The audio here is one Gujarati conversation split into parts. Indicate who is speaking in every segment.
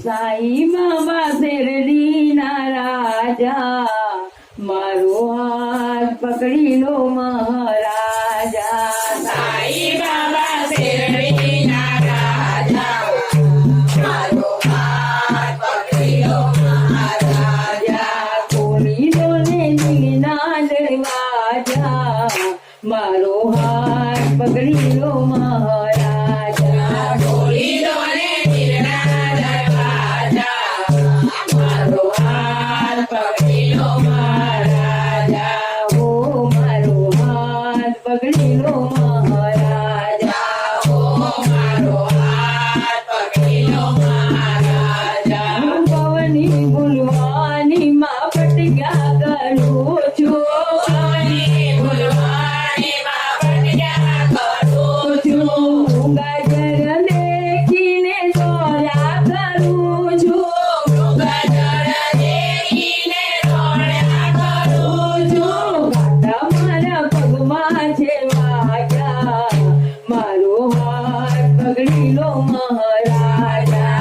Speaker 1: સાઈ બાબા શેરડીના રાજા મારો હાથ પકડી લો મહારાજા.
Speaker 2: સાઈ બાબા શેરડીના રાજા મારો હાથ પકડી લો મહારાજા.
Speaker 1: ખોલી દો ને દિલના દરવાજા મારો હાથ પકડી લો મહારાજા.
Speaker 2: ખોલી દો ને દિલના દરવાજા મારો હાથ પકડી લો મહારાજા.
Speaker 1: ઓ મારો હાથ પકડી લો મહારાજા.
Speaker 2: ઓ મારો હાથ પકડી લો મહારાજા.
Speaker 1: હું પવની ભૂલવાની માં ફટક્યા કરું છું. હું ગાજર દેખીને દોડ્યા કરું છું. ગાતા મારા પગમાં છે વાગ્યા મારો હાથ પકડી લો મહારાજા.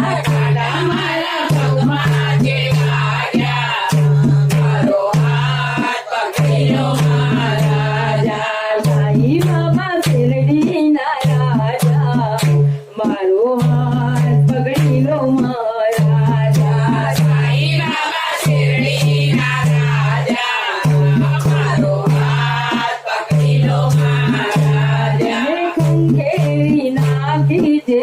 Speaker 1: સાઈ બાબા શેરડીના રાજા મારો હાથ પકડી લો મહારાજા. ખંખેરી નાખી જે